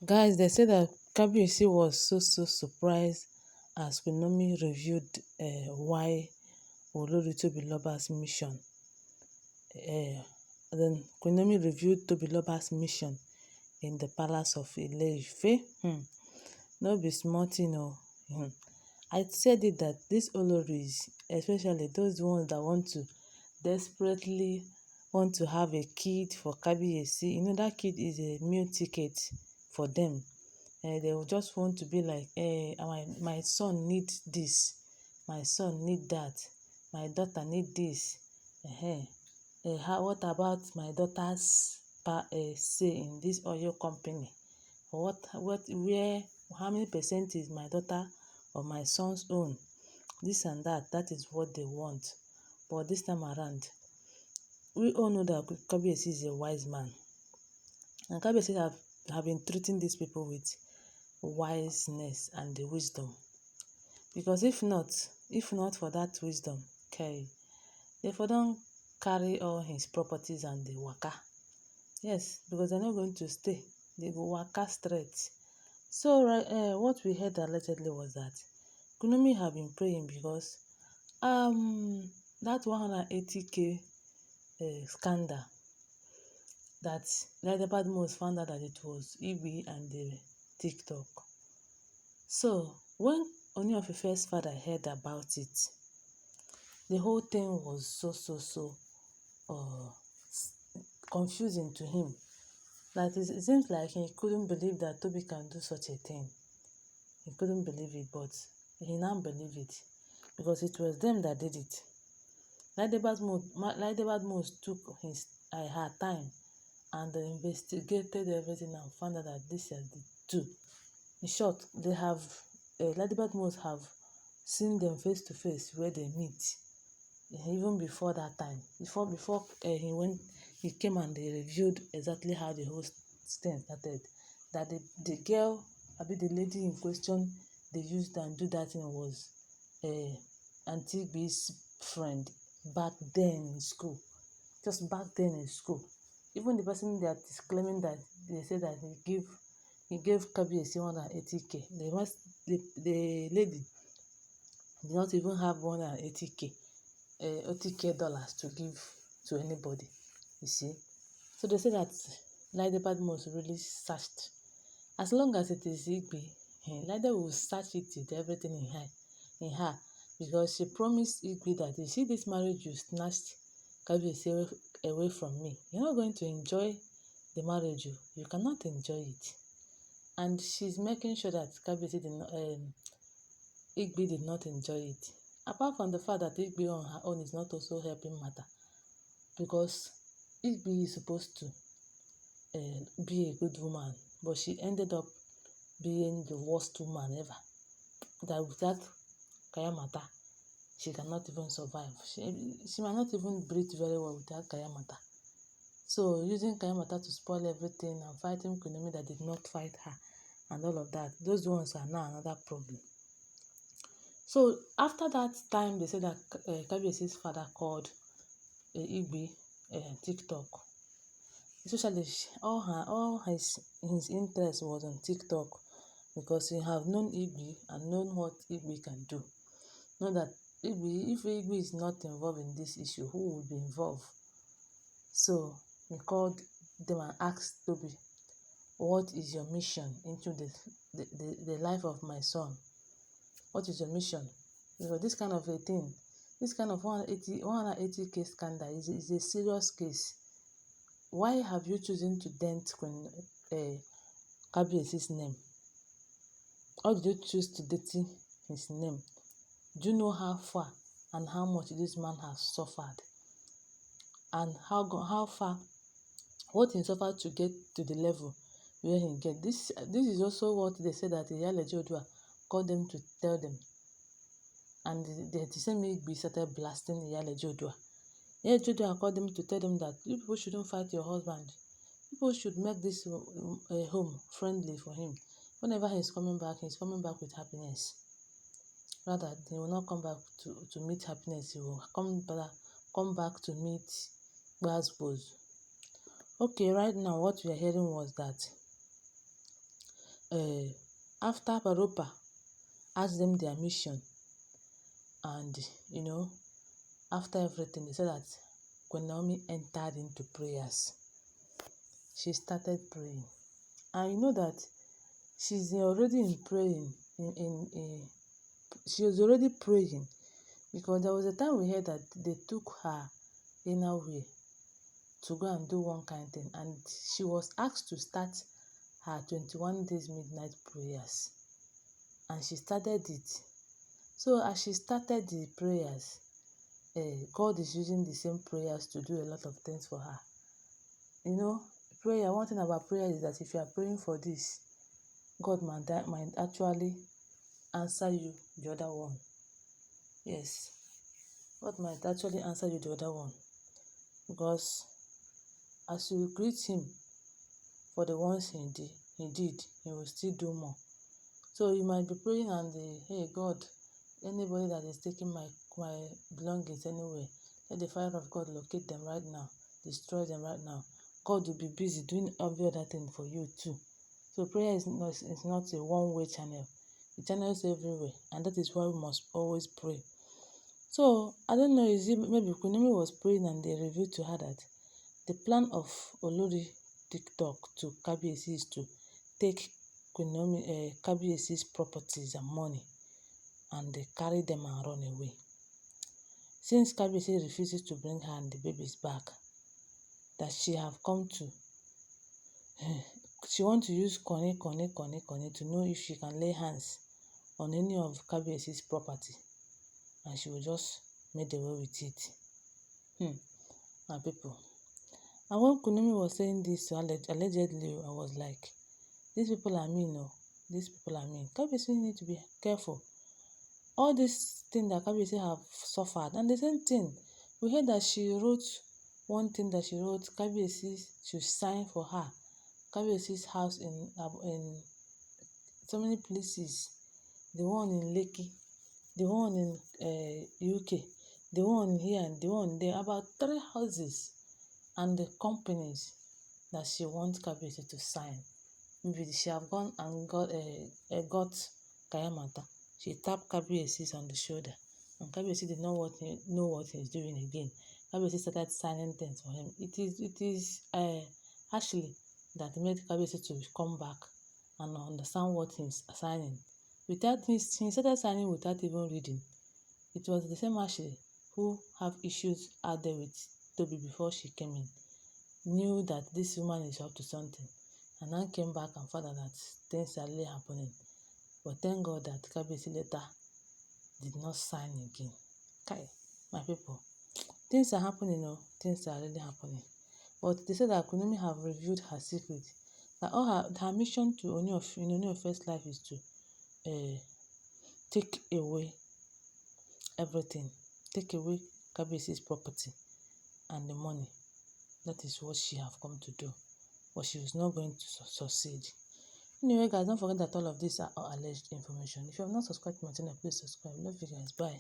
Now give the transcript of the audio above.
Guys, they say that Kabiyesi was so surprised as Queen revealed why Olori Tobiloba's mission. Then Queen reviewed Tobiloba's mission in the palace of Ile-Ife. No be small thing o. I said it that these Oloris, especially those ones that want to desperately want to have a kid for Kabiyesi, that kid is a meal ticket for them. They will just want to be like, my son need this, my son need that, my daughter need this. What about my daughter's say in this oil company? Where, how many percent is my daughter or my son's own? This and that. That is what they want. But this time around, we all know that Kabiyesi is a wise man, and Kabiyesi have been treating these people with wiseness and the wisdom. Because if not for that wisdom, okay, they for don carry all his properties and dey waka. Yes, because they're not going to stay. They go waka straight. So what we heard allegedly was that Kunomi have been praying because that 180k scandal that Lady Badmus found out that it was Igwe and the TikTok. So when Ooni of Ife's father heard about it, the whole thing was so uh, confusing to him. That it seems like he couldn't believe that Toby can do such a thing. He couldn't believe it, but he now believed it because it was them that did it. Lady Badmus took her time and investigated everything and found out that this is the two. In short, they have Lady Badmus have seen them face to face where they meet. Even before that time, before he came and they reviewed exactly how the whole thing started. That the girl, the lady in question they used and do that thing was Auntie B's friend back then in school. Just back then in school. Even the person that is claiming that they say that he gave Kabiyesi 180k. The lady did not even have 180k. $80k to give to anybody, you see. So they say that Lady Badmus really searched. As long as it is Igwe, Lady will search it with everything in her because she promised Igwe that you see this marriage you snatched Kabiyesi away from me, you're not going to enjoy the marriage. You cannot enjoy it. And she's making sure that Igwe did not enjoy it. Apart from the fact that Igwe on her own is not also helping matter, because Igwe is supposed to be a good woman, but she ended up being the worst woman ever. That without Kayamata, she cannot even survive. She might not even breathe very well without Kayamata. So using Kayamata to spoil everything and fighting Kunomi that did not fight her and all of that, those ones are now another problem. So after that time, they said that Kabiyesi's father called Igwe TikTok. Especially all his interest was on TikTok because he have known Igwe and known what Igwe can do. Know that if Igwe is not involved in this issue, who will be involved? So he called them and asked Toby, what is your mission into the life of my son? What is your mission? Because this kind of a thing, this kind of 180k scandal is a serious case. Why have you chosen to dent Kabiyesi's name? How did you choose to dirty his name? Do you know how far and how much this man has suffered? And how far, what he suffered to get to the level where he get. This is also what they said that Iyalaje Oodua called them to tell them. And the same Igwe started blasting Iyalaje Oodua. Iyalaje Oodua called them to tell them that you people shouldn't fight your husband. People should make this home friendly for him. Whenever he's coming back with happiness. Rather, he will not come back to meet happiness. He will come back to meet Gbasgbos. Okay, right now what we are hearing was that after Baropa asked them their mission, and after everything, they said that Queen Naomi entered into prayers. She started praying, and you know that she's already in praying. She was already praying, because there was a time we heard that they took her inner way to go and do one kind thing, and she was asked to start her 21 days midnight prayers, and she started it. So as she started the prayers, God is using the same prayers to do a lot of things for her. Prayer, one thing about prayer is that if you are praying for this, God might actually answer you the other one. Yes, God might actually answer you the other one, because as you greet him for the ones he did, he will still do more. So you might be praying and hey God, anybody that is taking my belongings anywhere, let the fire of God locate them right now, destroy them right now. God will be busy doing every other thing for you too. So prayer is not a one-way channel. The channel is everywhere, and that is why we must always pray. So I don't know, is it maybe Queen Naomi was praying and they revealed to her that the plan of Olori TikTok to Kabiyesi is to take Queen Naomi, Kabiyesi's properties and money, and they carry them and run away. Since Kabiyesi refuses to bring her and the babies back, that she have come to, she want to use Kone to know if she can lay hands on any of Kabiyesi's property, and she will just make away with it. My people. And when Queen Naomi was saying this allegedly, I was like, these people are mean, no. These people are mean. Kabiyesi need to be careful. All this thing that Kabiyesi have suffered, and the same thing, we heard that she wrote one thing that she wrote, Kabiyesi should sign for her. Kabiyesi's house in so many places, the one in Lekki, the one in UK, the one here and the one there, about 3 houses, and the companies that she wants Kabiyesi to sign. Maybe she have gone and got Kayamata. She tapped Kabiyesi on the shoulder, and Kabiyesi did not know what he's doing again. Kabiyesi started signing things for him. It is Ashley that made Kabiyesi to come back and understand what he's signing. He started signing without even reading. It was the same Ashley who have issues out there with Toby before she came in, knew that this woman is up to something, and then came back and found out that things are really happening. But thank God that Kabiyesi later did not sign again. Okay, my people, things are happening, things are really happening. But they said that Queen Naomi have revealed her secret, that all her mission to Ooni of Ife's life is to take away everything, take away Kabiyesi's property and the money. That is what she have come to do, but she was not going to succeed. Anyway, guys, don't forget that all of these are alleged information. If you have not subscribed to my channel, please subscribe. Love you guys. Bye.